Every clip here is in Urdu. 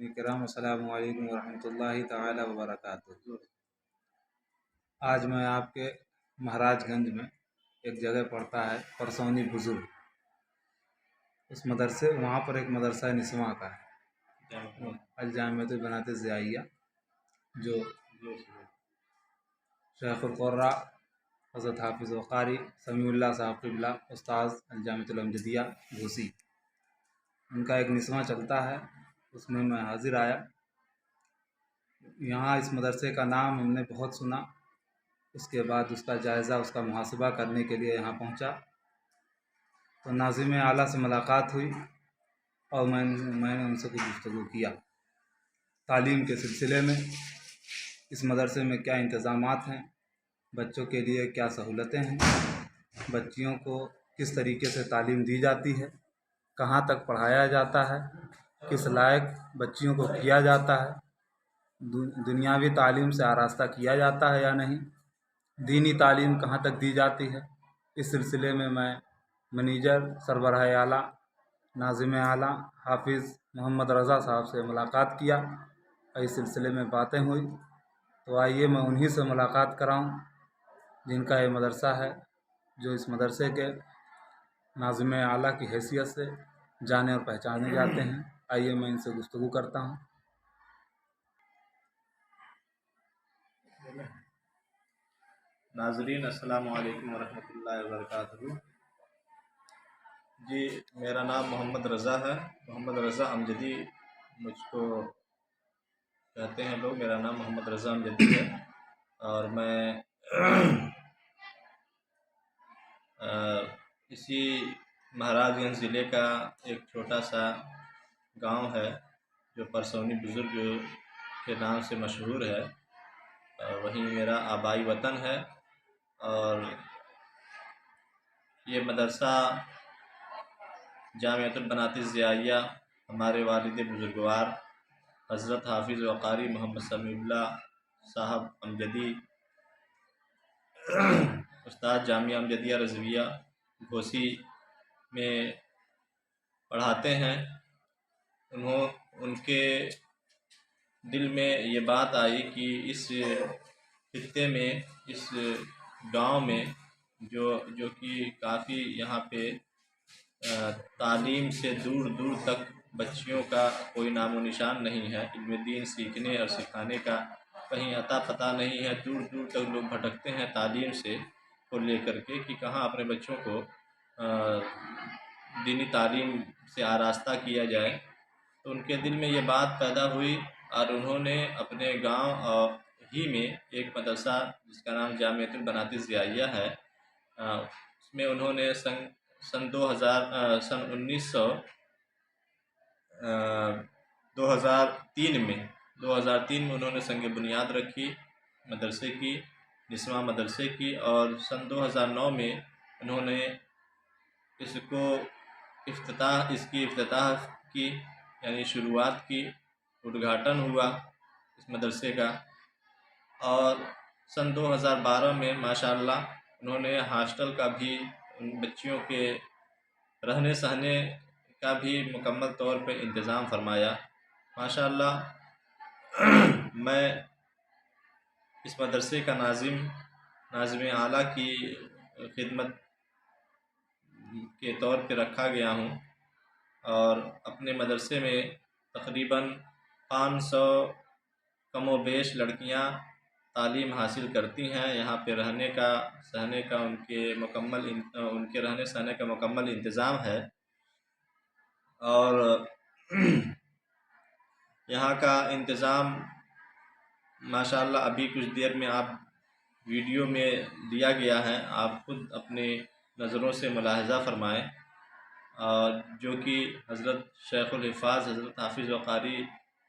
کرام السلام علیکم ورحمۃ اللہ تعالی وبرکاتہ۔ آج میں آپ کے مہاراج گنج میں ایک جگہ پڑتا ہے پرسونی بزرگ، اس مدرسے وہاں پر ایک مدرسہ نسواں کا ہے، الجامعۃ البنات الضیائیہ، جو شیخ القراء حضرت حافظ وقاری سمیع اللہ صاحب قبلہ استاذ الجامعۃ الامجدیہ گھوسی، ان کا ایک نسواں چلتا ہے، اس میں حاضر آیا۔ یہاں اس مدرسے کا نام ہم نے بہت سنا، اس کے بعد اس کا جائزہ، اس کا محاسبہ کرنے کے لیے یہاں پہنچا تو ناظم اعلیٰ سے ملاقات ہوئی اور میں نے ان سے کچھ گفتگو کیا تعلیم کے سلسلے میں، اس مدرسے میں کیا انتظامات ہیں، بچوں کے لیے کیا سہولتیں ہیں، بچیوں کو کس طریقے سے تعلیم دی جاتی ہے، کہاں تک پڑھایا جاتا ہے، کس لائق بچیوں کو کیا جاتا ہے، دنیاوی تعلیم سے آراستہ کیا جاتا ہے یا نہیں، دینی تعلیم کہاں تک دی جاتی ہے، اس سلسلے میں منیجر سربراہ اعلیٰ ناظم اعلیٰ حافظ محمد رضا صاحب سے ملاقات کیا اور اس سلسلے میں باتیں ہوئی۔ تو آئیے میں انہی سے ملاقات کراؤں جن کا یہ مدرسہ ہے، جو اس مدرسے کے ناظم اعلیٰ کی حیثیت سے جانے اور پہچانے جاتے ہیں۔ آئیے میں ان سے گفتگو کرتا ہوں۔ ناظرین السلام علیکم ورحمۃ اللہ وبرکاتہ۔ جی، میرا نام محمد رضا ہے، محمد رضا امجدی مجھ کو کہتے ہیں لوگ، میرا نام محمد رضا امجدی ہے، اور میں اسی مہاراج گنج ضلع کا ایک چھوٹا سا گاؤں ہے جو پرسونی بزرگ کے نام سے مشہور ہے، وہیں میرا آبائی وطن ہے۔ اور یہ مدرسہ جامعۃ البنات الضیائیہ ہمارے والد بزرگوار حضرت حافظ وقاری محمد سمیع اللہ صاحب امجدی استاد جامعہ امجدیہ رضویہ گھوسی میں پڑھاتے ہیں۔ ان کے دل میں یہ بات آئی کہ اس خطے میں، اس گاؤں میں جو کہ کافی یہاں پہ تعلیم سے دور دور تک بچیوں کا کوئی نام و نشان نہیں ہے، علم دین سیکھنے اور سکھانے کا کہیں اتا پتہ نہیں ہے، دور دور تک لوگ بھٹکتے ہیں تعلیم سے کو لے کر کے کہ کہاں اپنے بچوں کو دینی تعلیم سے آراستہ کیا جائے۔ تو ان کے دل میں یہ بات پیدا ہوئی اور انہوں نے اپنے گاؤں ہی میں ایک مدرسہ جس کا نام جامعۃ البنات الضیائیہ ہے، اس میں انہوں نے سن 2003 میں انہوں نے سنگ بنیاد رکھی مدرسے کی، نسواں مدرسے کی، اور سن 2009 میں انہوں نے اس کی افتتاح کی، یعنی شروعات کی، ادگھاٹن ہوا اس مدرسے کا۔ اور سن 2012 میں ماشاءاللہ انہوں نے ہاسٹل کا بھی، ان بچیوں کے رہنے سہنے کا بھی مکمل طور پہ انتظام فرمایا۔ ماشاءاللہ میں اس مدرسے کا ناظم اعلیٰ کی خدمت کے طور پہ رکھا گیا ہوں، اور اپنے مدرسے میں تقریباً 500 کم و بیش لڑکیاں تعلیم حاصل کرتی ہیں۔ یہاں پہ رہنے سہنے کا ان کے رہنے سہنے کا مکمل انتظام ہے، اور یہاں کا انتظام ماشاءاللہ ابھی کچھ دیر میں آپ ویڈیو میں دیا گیا ہے، آپ خود اپنی نظروں سے ملاحظہ فرمائیں، جو کہ حضرت شیخ الحفاظ حضرت حافظ وقاری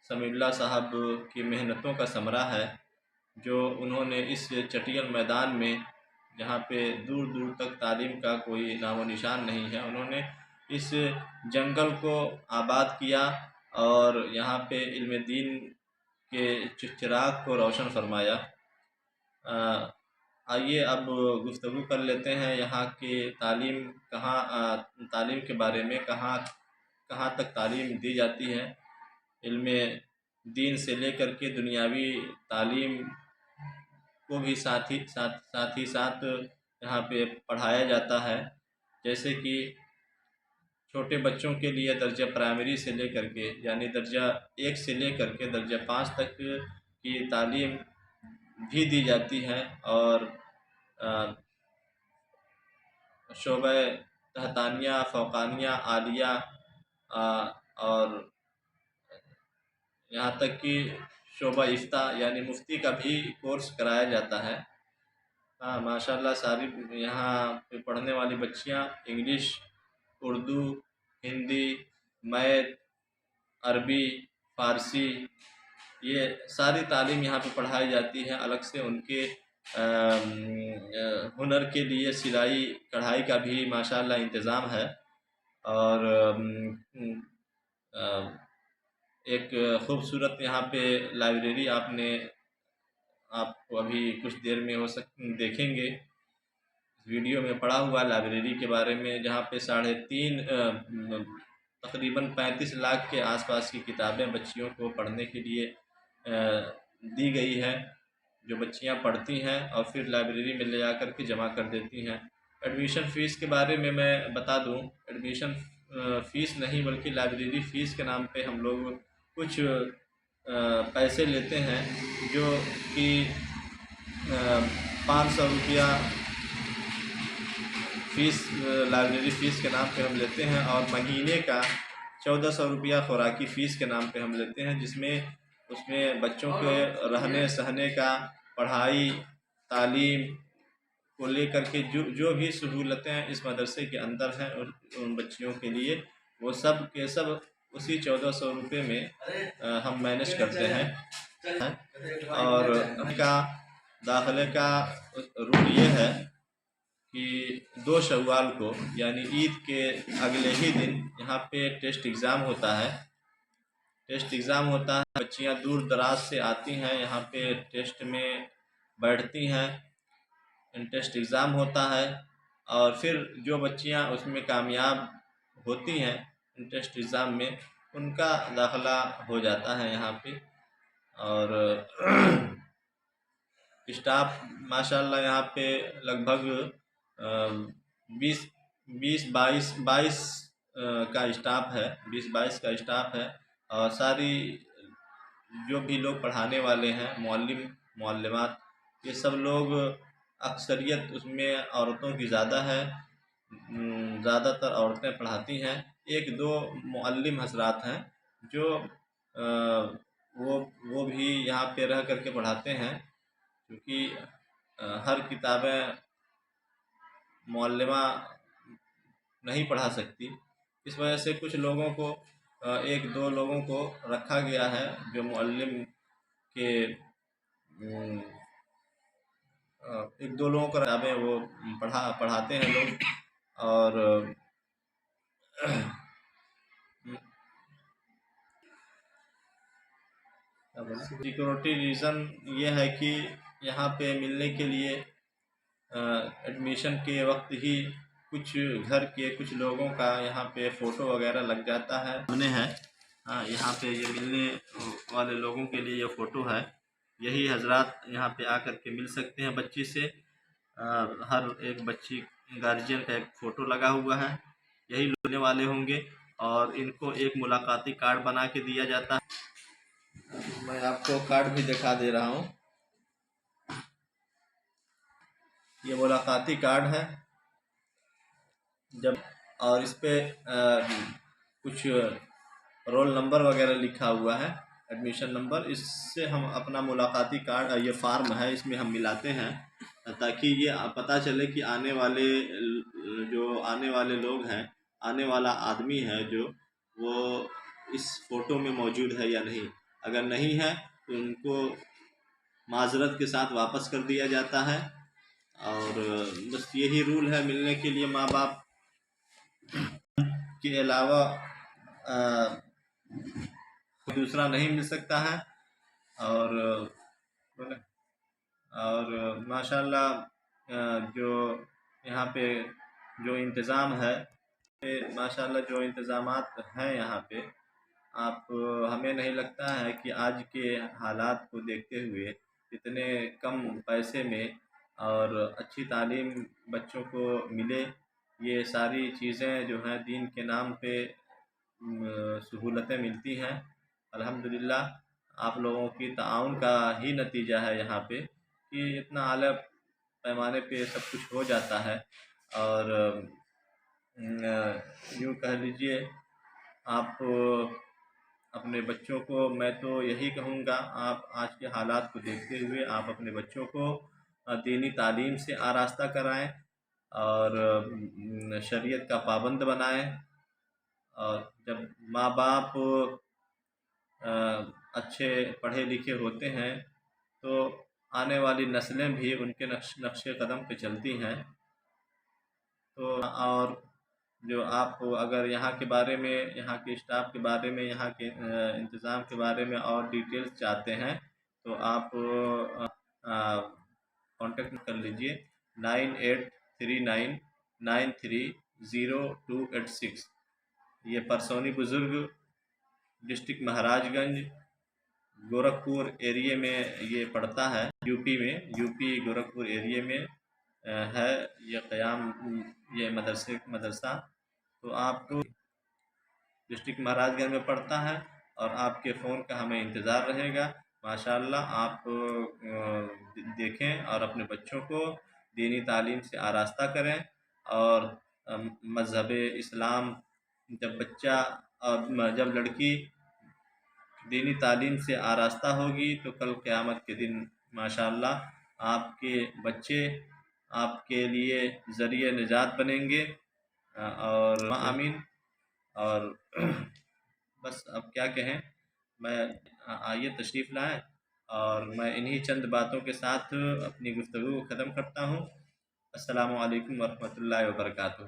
سمیع اللہ صاحب کی محنتوں کا ثمرہ ہے، جو انہوں نے اس چٹیل میدان میں، جہاں پہ دور دور تک تعلیم کا کوئی نام و نشان نہیں ہے، انہوں نے اس جنگل کو آباد کیا اور یہاں پہ علم دین کے چراغ کو روشن فرمایا۔ آئیے اب گفتگو کر لیتے ہیں یہاں کی تعلیم کے بارے میں، کہاں تک تعلیم دی جاتی ہے۔ علم دین سے لے کر کے دنیاوی تعلیم کو بھی ساتھ یہاں پہ پڑھایا جاتا ہے، جیسے کہ چھوٹے بچوں کے لیے درجہ پرائمری سے لے کر کے یعنی درجہ 1 سے لے کر کے درجہ 5 تک کی تعلیم بھی دی جاتی ہے، اور شعبہ تحتانیہ، فوقانیہ، عالیہ اور یہاں تک کہ شعبہ افتاء یعنی مفتی کا بھی کورس کرایا جاتا ہے۔ ہاں ماشاءاللہ ساری یہاں پہ پڑھنے والی بچیاں انگلش، اردو، ہندی، میتھ، عربی، فارسی، یہ ساری تعلیم یہاں پہ پڑھائی جاتی ہے۔ الگ سے ان کے ہنر کے لیے سلائی کڑھائی کا بھی ماشاءاللہ انتظام ہے، اور ایک خوبصورت یہاں پہ لائبریری آپ کو ابھی کچھ دیر میں دیکھیں گے، ویڈیو میں پڑا ہوا لائبریری کے بارے میں، جہاں پہ 3.5 تقریباً 35 لاکھ کے آس پاس کی کتابیں بچیوں کو پڑھنے کے لیے دی گئی ہے، جو بچیاں پڑھتی ہیں اور پھر لائبریری میں لے جا کر کے جمع کر دیتی ہیں۔ ایڈمیشن فیس کے بارے میں بتا دوں، ایڈمیشن فیس نہیں بلکہ لائبریری فیس کے نام پہ ہم لوگ کچھ پیسے لیتے ہیں، جو کہ 500 روپیہ فیس لائبریری فیس کے نام پہ ہم لیتے ہیں، اور مہینے کا 1400 روپیہ خوراکی فیس کے نام پہ ہم لیتے ہیں، اس میں بچوں کے رہنے سہنے کا، پڑھائی تعلیم کو لے کر کے جو بھی سہولتیں اس مدرسے کے اندر ہیں ان بچیوں کے لیے، وہ سب کے سب اسی 1400 روپے میں ہم مینیج کرتے ہیں۔ اور ان کا داخلے کا رول یہ ہے کہ 2 شوال کو یعنی عید کے اگلے ہی دن یہاں پہ ٹیسٹ ایگزام ہوتا ہے۔ بچیاں دور دراز سے آتی ہیں، یہاں پہ ٹیسٹ میں بیٹھتی ہیں، ٹیسٹ ایگزام ہوتا ہے، اور پھر جو بچیاں اس میں کامیاب ہوتی ہیں ٹیسٹ ایگزام میں، ان کا داخلہ ہو جاتا ہے یہاں پہ۔ اور اسٹاف ماشاءاللہ یہاں پہ لگ بھگ 22 کا اسٹاف ہے، 22 کا اسٹاف ہے، اور ساری جو بھی لوگ پڑھانے والے ہیں، معلم معلمات، یہ سب لوگ اکثریت اس میں عورتوں کی زیادہ ہے، زیادہ تر عورتیں پڑھاتی ہیں۔ 1-2 معلم حضرات ہیں جو وہ بھی یہاں پہ رہ کر کے پڑھاتے ہیں، کیونکہ ہر کتابیں معلمہ نہیں پڑھا سکتی، اس وجہ سے کچھ لوگوں کو 1-2 لوگوں کو رکھا گیا ہے جو معلم کے 1-2 لوگوں کو کتابیں وہ پڑھاتے ہیں لوگ۔ اور سیکورٹی ریزن یہ ہے کہ یہاں پہ ملنے کے لیے ایڈمیشن کے وقت ہی کچھ گھر کے کچھ لوگوں کا یہاں پہ فوٹو وغیرہ لگ جاتا ہے، یہاں پہ یہ ملنے والے لوگوں کے لیے یہ فوٹو ہے، یہی حضرات یہاں پہ آ کر کے مل سکتے ہیں بچی سے۔ ہر ایک بچی گارجین کا ایک فوٹو لگا ہوا ہے، یہی لینے والے ہوں گے، اور ان کو ایک ملاقاتی کارڈ بنا کے دیا جاتا ہے۔ میں آپ کو کارڈ بھی دکھا دے رہا ہوں، یہ ملاقاتی کارڈ ہے، اور اس پہ کچھ رول نمبر وغیرہ لکھا ہوا ہے، ایڈمیشن نمبر، اس سے ہم اپنا ملاقاتی کارڈ، یہ فارم ہے، اس میں ہم ملاتے ہیں تاکہ یہ پتہ چلے کہ آنے والے لوگ ہیں، آنے والا آدمی ہے جو وہ اس فوٹو میں موجود ہے یا نہیں۔ اگر نہیں ہے تو ان کو معذرت کے ساتھ واپس کر دیا جاتا ہے، اور بس یہی رول ہے ملنے کے لیے۔ ماں باپ کے علاوہ دوسرا نہیں مل سکتا ہے، اور ماشاءاللہ جو یہاں پہ جو انتظام ہے، ماشاءاللہ جو انتظامات ہیں یہاں پہ ہمیں نہیں لگتا ہے کہ آج کے حالات کو دیکھتے ہوئے اتنے کم پیسے میں اور اچھی تعلیم بچوں کو ملے. یہ ساری چیزیں جو ہیں دین کے نام پہ سہولتیں ملتی ہیں. الحمدللہ آپ لوگوں کی تعاون کا ہی نتیجہ ہے یہاں پہ کہ اتنا اعلیٰ پیمانے پہ سب کچھ ہو جاتا ہے. اور یوں کہہ لیجئے آپ اپنے بچوں کو، میں تو یہی کہوں گا، آپ آج کے حالات کو دیکھتے ہوئے آپ اپنے بچوں کو دینی تعلیم سے آراستہ کرائیں اور شریعت کا پابند بنائیں. اور جب ماں باپ اچھے پڑھے لکھے ہوتے ہیں تو آنے والی نسلیں بھی ان کے نقش قدم پہ چلتی ہیں. تو اور جو آپ اگر یہاں کے بارے میں، یہاں کے اسٹاف کے بارے میں، یہاں کے انتظام کے بارے میں اور ڈیٹیلز چاہتے ہیں تو آپ کانٹیکٹ کر لیجئے 9839930286. یہ پرسونی بزرگ، ڈسٹرکٹ مہاراج گنج، گورکھپور ایریے میں یہ پڑتا ہے. یو پی گورکھپور ایریے میں ہے یہ قیام، یہ مدرسہ. تو آپ کو ڈسٹرکٹ مہاراج گنج میں پڑتا ہے اور آپ کے فون کا ہمیں انتظار رہے گا. ماشاءاللہ آپ دیکھیں اور اپنے بچوں کو دینی تعلیم سے آراستہ کریں. اور مذہب اسلام، جب لڑکی دینی تعلیم سے آراستہ ہوگی تو کل قیامت کے دن ماشاءاللہ آپ کے بچے آپ کے لیے ذریعہ نجات بنیں گے. اور آمین. اور بس اب کیا کہیں، میں آئیے تشریف لائیں اور میں انہی چند باتوں کے ساتھ اپنی گفتگو کو ختم کرتا ہوں. السلام علیکم ورحمۃ اللہ وبرکاتہ.